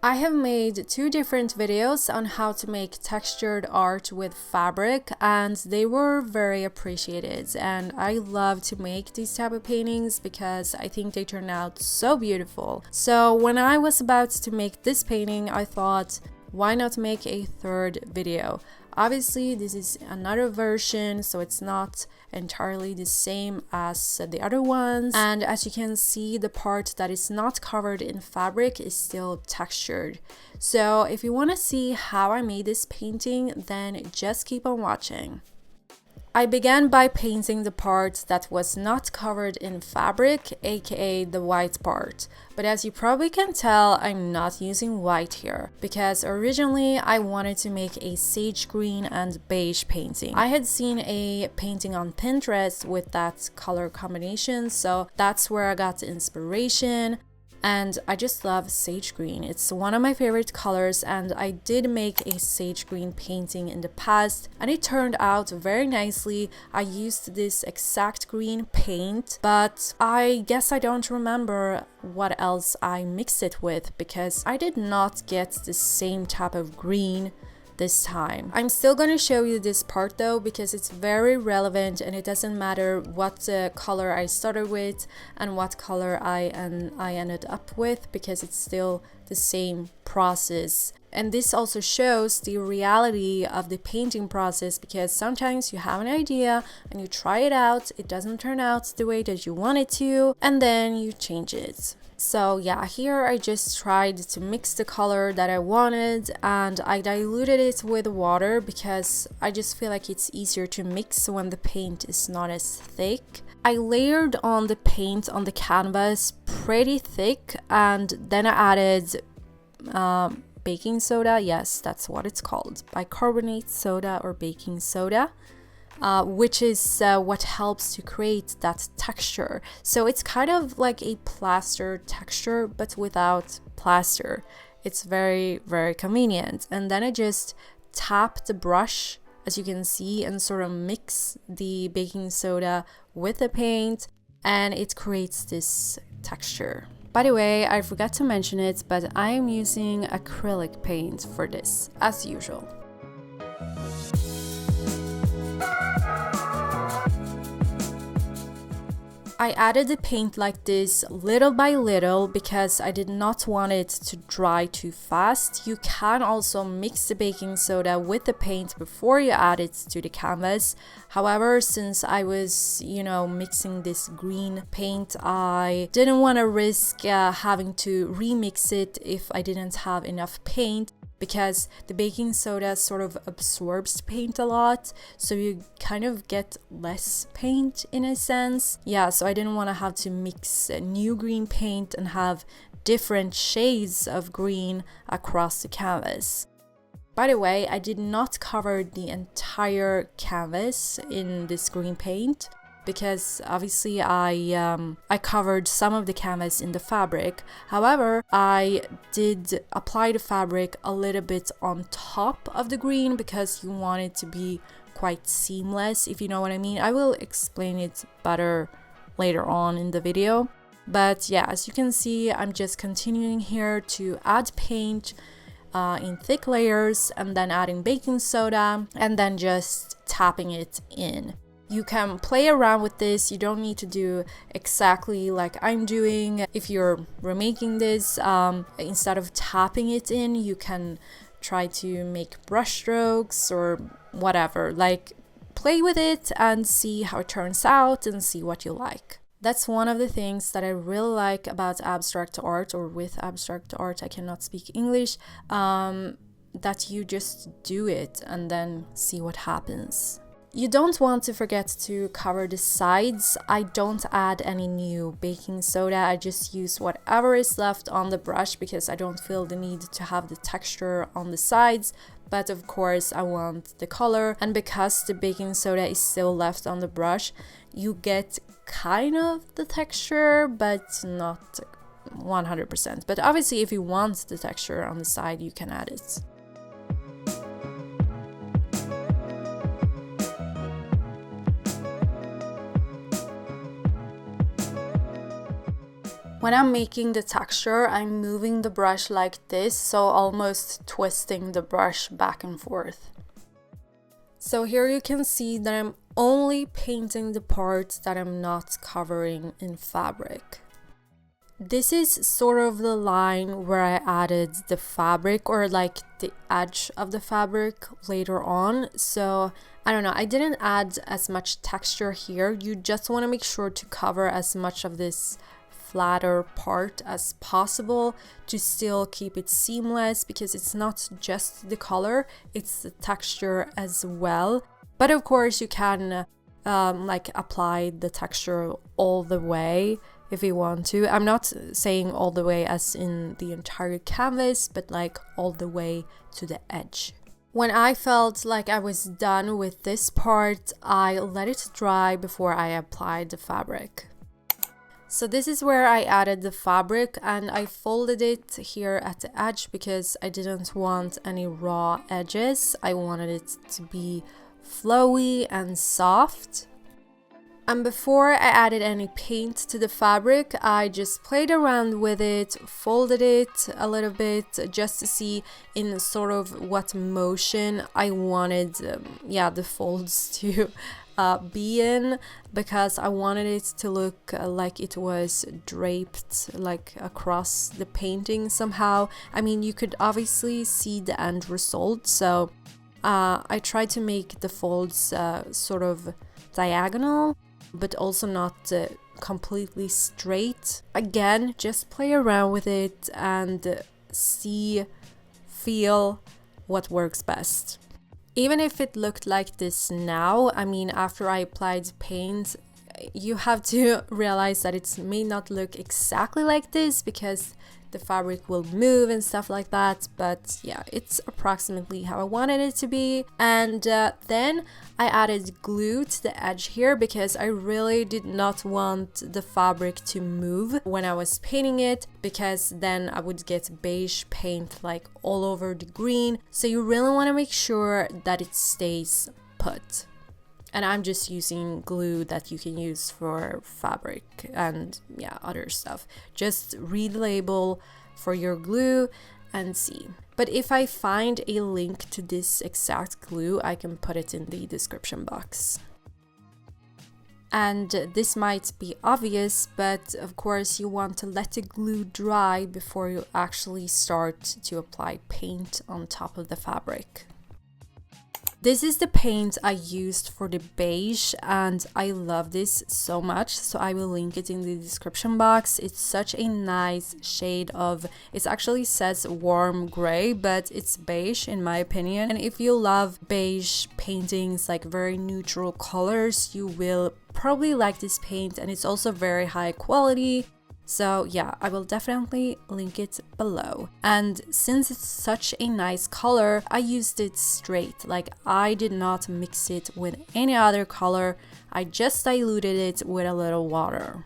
I have made 2 different videos on how to make textured art with fabric, and they were very appreciated, and I love to make these type of paintings because I think they turn out so beautiful. So when I was about to make this painting, I thought, why not make a 3rd video? Obviously, this is another version, so it's not entirely the same as the other ones. And as you can see, the part that is not covered in fabric is still textured. So if you want to see how I made this painting, then just keep on watching. I began by painting the part that was not covered in fabric, aka the white part. But as you probably can tell, I'm not using white here, because originally I wanted to make a sage green and beige painting. I had seen a painting on Pinterest with that color combination, so that's where I got the inspiration. And I just love sage green. It's one of my favorite colors, and I did make a sage green painting in the past and it turned out very nicely. I used this exact green paint, but I guess I don't remember what else I mixed it with because I did not get the same type of green this time. I'm still going to show you this part though because it's very relevant, and it doesn't matter what color I started with and what color I ended up with, because it's still the same process. And this also shows the reality of the painting process, because sometimes you have an idea and you try it out, it doesn't turn out the way that you want it to, and then you change it. So yeah, here I just tried to mix the color that I wanted, and I diluted it with water because I just feel like it's easier to mix when the paint is not as thick. I layered on the paint on the canvas pretty thick, and then I added baking soda. Yes, that's what it's called, bicarbonate soda or baking soda. Which is what helps to create that texture. So it's kind of like a plaster texture, but without plaster. It's very, very convenient. And then I just tap the brush, as you can see, and sort of mix the baking soda with the paint, and it creates this texture. By the way, I forgot to mention it, but I am using acrylic paint for this, as usual. I added the paint like this little by little because I did not want it to dry too fast. You can also mix the baking soda with the paint before you add it to the canvas. However, since I was, mixing this green paint, I didn't want to risk having to remix it if I didn't have enough paint, because the baking soda sort of absorbs paint a lot, so you kind of get less paint in a sense. Yeah, so I didn't want to have to mix new green paint and have different shades of green across the canvas. By the way, I did not cover the entire canvas in this green paint, because obviously I covered some of the canvas in the fabric. However, I did apply the fabric a little bit on top of the green because you want it to be quite seamless, if you know what I mean. I will explain it better later on in the video. But yeah, as you can see, I'm just continuing here to add paint in thick layers, and then adding baking soda, and then just tapping it in. You can play around with this. You don't need to do exactly like I'm doing. If you're remaking this, instead of tapping it in, you can try to make brush strokes or whatever. Like, play with it and see how it turns out and see what you like. That's one of the things that I really like about abstract art, or with abstract art, I cannot speak English, that you just do it and then see what happens. You don't want to forget to cover the sides. I don't add any new baking soda. I just use whatever is left on the brush because I don't feel the need to have the texture on the sides. But of course I want the color, and because the baking soda is still left on the brush, you get kind of the texture, but not 100%. But obviously if you want the texture on the side, you can add it. When I'm making the texture, I'm moving the brush like this, so almost twisting the brush back and forth. So here you can see that I'm only painting the parts that I'm not covering in fabric. This is sort of the line where I added the fabric, or like the edge of the fabric later on. So I don't know, I didn't add as much texture here. You just want to make sure to cover as much of this flatter part as possible to still keep it seamless, because it's not just the color, it's the texture as well. But of course you can like apply the texture all the way if you want to. I'm not saying all the way as in the entire canvas, but like all the way to the edge. When I felt like I was done with this part, I let it dry before I applied the fabric. So this is where I added the fabric, and I folded it here at the edge because I didn't want any raw edges. I wanted it to be flowy and soft. And before I added any paint to the fabric, I just played around with it, folded it a little bit just to see in sort of what motion I wanted the folds to be in, because I wanted it to look like it was draped like across the painting somehow. I mean, you could obviously see the end result, so I tried to make the folds sort of diagonal, but also not completely straight. Again, just play around with it and see, feel what works best. Even if it looked like this now, I mean, after I applied paint, you have to realize that it may not look exactly like this because the fabric will move and stuff like that, but yeah, it's approximately how I wanted it to be. And then I added glue to the edge here because I really did not want the fabric to move when I was painting it, because then I would get beige paint like all over the green. So you really want to make sure that it stays put. And I'm just using glue that you can use for fabric and yeah, other stuff. Just read the label for your glue and see. But if I find a link to this exact glue, I can put it in the description box. And this might be obvious, but of course you want to let the glue dry before you actually start to apply paint on top of the fabric. This is the paint I used for the beige, and I love this so much, so I will link it in the description box. It's such a nice shade of, it actually says warm gray, but it's beige in my opinion. And if you love beige paintings, like very neutral colors, you will probably like this paint, and it's also very high quality. So yeah, I will definitely link it below. And since it's such a nice color, I used it straight. Like, I did not mix it with any other color. I just diluted it with a little water.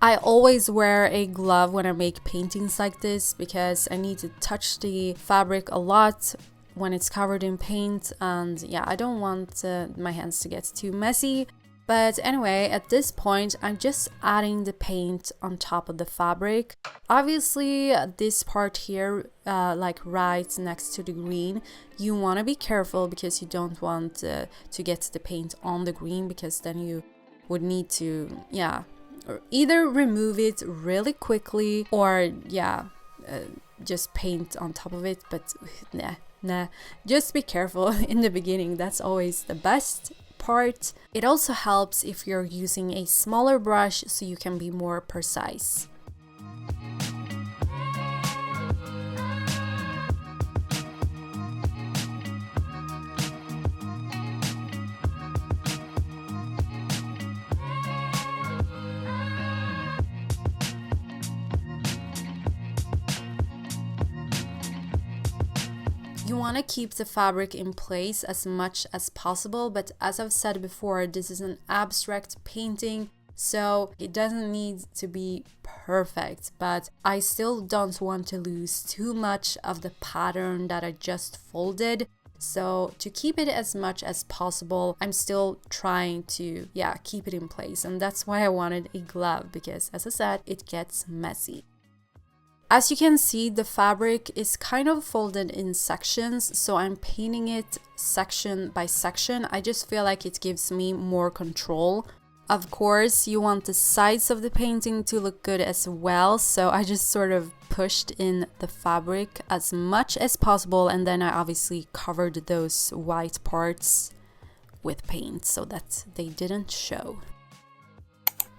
I always wear a glove when I make paintings like this because I need to touch the fabric a lot when it's covered in paint, and yeah, I don't want my hands to get too messy. But anyway, at this point, I'm just adding the paint on top of the fabric. Obviously, this part here, like right next to the green, you want to be careful because you don't want to get the paint on the green, because then you would need to, yeah, or either remove it really quickly or, yeah, just paint on top of it. But nah, just be careful in the beginning. That's always the best part. It also helps if you're using a smaller brush so you can be more precise. You want to keep the fabric in place as much as possible, but as I've said before, this is an abstract painting, so it doesn't need to be perfect, but I still don't want to lose too much of the pattern that I just folded. So to keep it as much as possible, I'm still trying to, keep it in place. And that's why I wanted a glove, because as I said, it gets messy. As you can see, the fabric is kind of folded in sections, so I'm painting it section by section. I just feel like it gives me more control. Of course, you want the sides of the painting to look good as well, so I just sort of pushed in the fabric as much as possible, and then I obviously covered those white parts with paint so that they didn't show.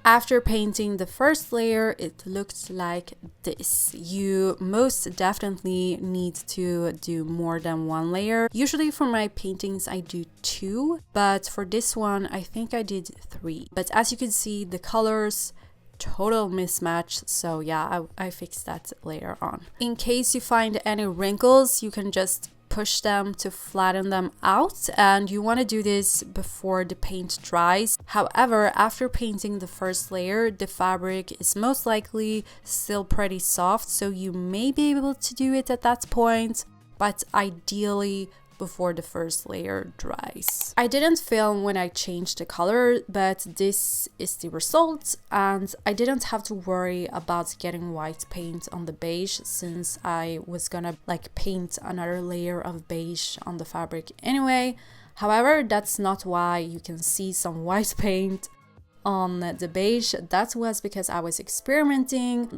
After painting the first layer, it looked like this. You most definitely need to do more than one layer. Usually for my paintings I do 2, but for this one I think I did 3. But as you can see, the colors total mismatch, so yeah, I fixed that later on. In case you find any wrinkles, you can just push them to flatten them out, and you want to do this before the paint dries. However, after painting the first layer, the fabric is most likely still pretty soft, so you may be able to do it at that point, but ideally before the first layer dries. I didn't film when I changed the color, but this is the result, and I didn't have to worry about getting white paint on the beige, since I was gonna paint another layer of beige on the fabric anyway. However, that's not why you can see some white paint on the beige. That was because I was experimenting,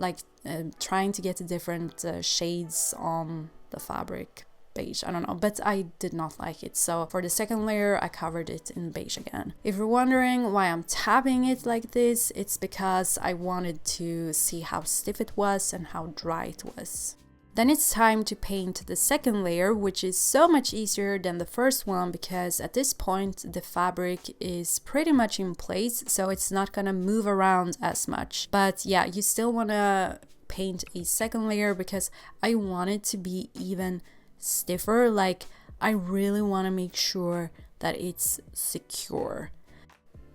trying to get different shades on the fabric. Beige, I don't know, but I did not like it, so for the second layer I covered it in beige again. If you're wondering why I'm tapping it like this, it's because I wanted to see how stiff it was and how dry it was. Then it's time to paint the second layer, which is so much easier than the first one, because at this point the fabric is pretty much in place, so it's not gonna move around as much. But yeah, you still wanna paint a second layer because I want it to be even stiffer. I really want to make sure that it's secure.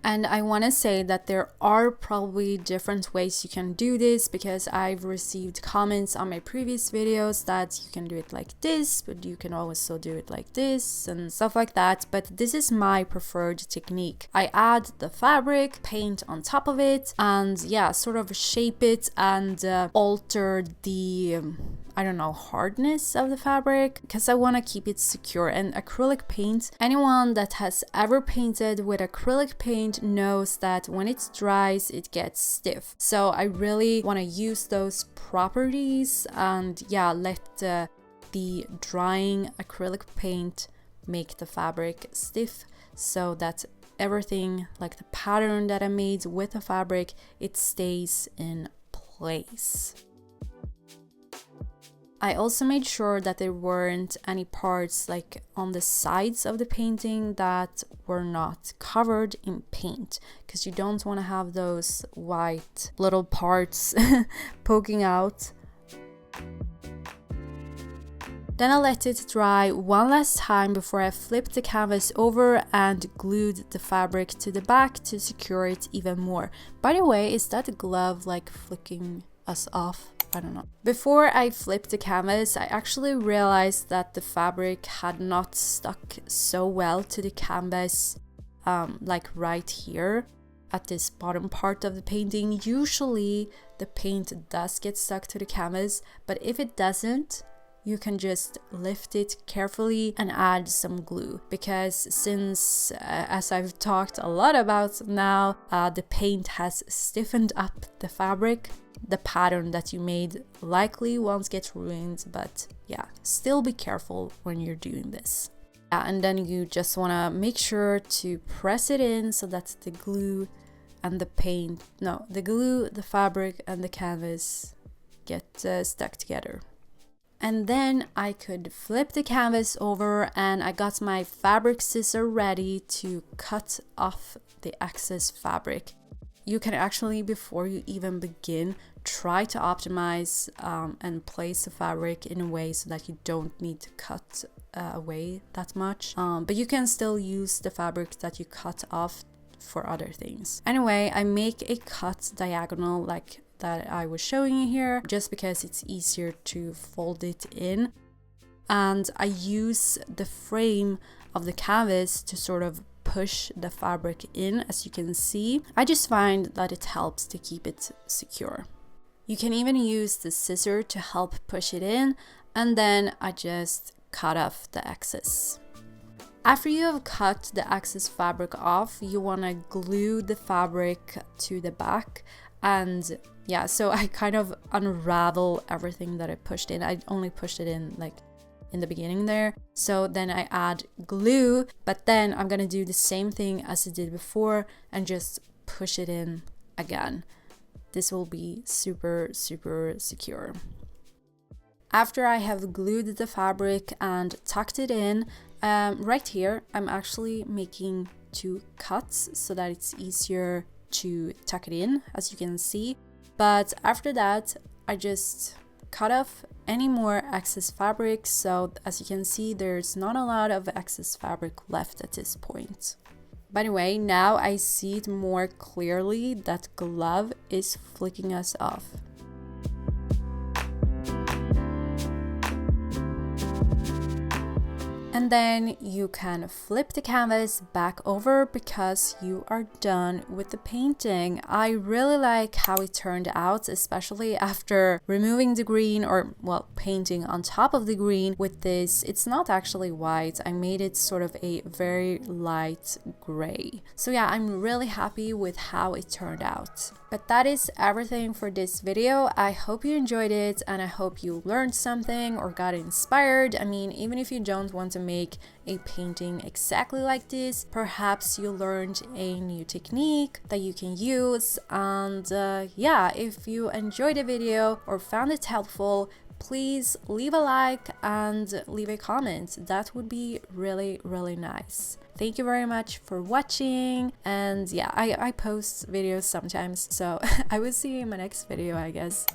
And I want to say that there are probably different ways you can do this, because I've received comments on my previous videos that you can do it like this, but you can also do it like this and stuff like that. But this is my preferred technique. I add the fabric, paint on top of it, and sort of shape it and alter the hardness of the fabric, because I want to keep it secure. And acrylic paint, anyone that has ever painted with acrylic paint knows that when it dries it gets stiff. So I really want to use those properties and let the drying acrylic paint make the fabric stiff, so that everything, like the pattern that I made with the fabric, it stays in place. I also made sure that there weren't any parts on the sides of the painting that were not covered in paint, because you don't want to have those white little parts poking out. Then I let it dry one last time before I flipped the canvas over and glued the fabric to the back to secure it even more. By the way, is that glove flicking us off? I don't know. Before I flipped the canvas, I actually realized that the fabric had not stuck so well to the canvas, right here at this bottom part of the painting. Usually the paint does get stuck to the canvas, but if it doesn't, you can just lift it carefully and add some glue, because since, as I've talked a lot about now, the paint has stiffened up the fabric, the pattern that you made likely won't get ruined, but still be careful when you're doing this. And then you just want to make sure to press it in so that the glue and the glue, the fabric and the canvas get stuck together. And then I could flip the canvas over, and I got my fabric scissor ready to cut off the excess fabric. You can actually, before you even begin, try to optimize and place the fabric in a way so that you don't need to cut away that much. But you can still use the fabric that you cut off for other things. Anyway, I make a cut diagonal like that I was showing you here, just because it's easier to fold it in. and I use the frame of the canvas to sort of push the fabric in, as you can see. I just find that it helps to keep it secure. You can even use the scissor to help push it in, and then I just cut off the excess. After you have cut the excess fabric off, you want to glue the fabric to the back. And yeah, so I kind of unravel everything that I pushed in. I only pushed it in like in the beginning there. So then I add glue, but then I'm gonna do the same thing as I did before and just push it in again. This will be super, super secure. After I have glued the fabric and tucked it in, right here, I'm actually making 2 cuts so that it's easier to tuck it in, as you can see. But after that, I just cut off any more excess fabric. So as you can see, there's not a lot of excess fabric left at this point. By the way, now I see it more clearly that glove is flicking us off. And then you can flip the canvas back over because you are done with the painting. I really like how it turned out, especially after removing the green, or well, painting on top of the green with this. It's not actually white. I made it sort of a very light gray. So yeah, I'm really happy with how it turned out. But that is everything for this video. I hope you enjoyed it and I hope you learned something or got inspired. I mean, even if you don't want to make a painting exactly like this, perhaps you learned a new technique that you can use. And yeah, if you enjoyed the video or found it helpful, please leave a like and leave a comment. That would be really, really nice. Thank you very much for watching. And yeah, I post videos sometimes, so I will see you in my next video, I guess.